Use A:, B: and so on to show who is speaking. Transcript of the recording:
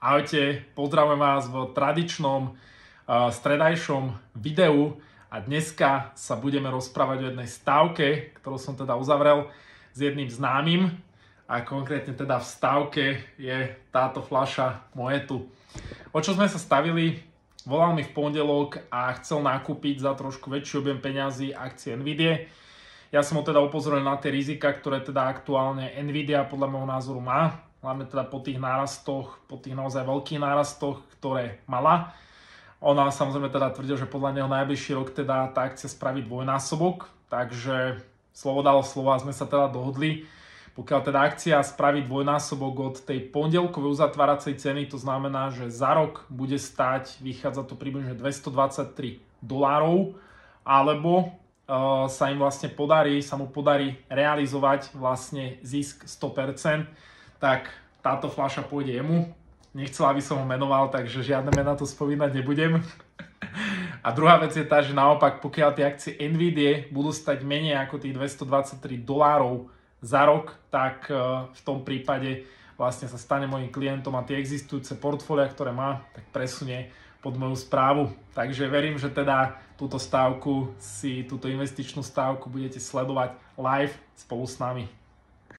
A: Ahojte, pozdravujem vás v tradičnom stredajšom videu a dneska sa budeme rozprávať o jednej stávke, ktorú som teda uzavrel s jedným známym a konkrétne teda v stávke je táto fľaša Moetu. O čo sme sa stavili? Volal mi v pondelok a chcel nakúpiť za trošku väčší objem peňazí akcie Nvidie. Ja som ho teda upozoril na tie rizika, ktoré teda aktuálne Nvidia podľa môjho názoru má. Hlavne teda po tých nárastoch, po tých naozaj veľkých nárastoch, ktoré mala. Ona samozrejme teda tvrdil, že podľa neho najbližší rok teda tá akcia spraví dvojnásobok. Takže slovo dalo slovo a sme sa teda dohodli. Pokiaľ teda akcia spraví dvojnásobok od tej pondelkovej uzatváracej ceny, to znamená, že za rok bude stáť, vychádza to približne $223, alebo sa im vlastne mu podarí realizovať vlastne zisk 100%, tak táto fľaša pôjde jemu. Nechcel, aby som ho menoval, takže žiadne mená tu spomínať nebudem. A druhá vec je tá, že naopak, pokiaľ tie akcie Nvidie budú stať menej ako tých $223 za rok, tak v tom prípade vlastne sa stane mojim klientom a tie existujúce portfólia, ktoré má, tak presunie pod moju správu. Takže verím, že teda túto investičnú stávku budete sledovať live spolu s nami.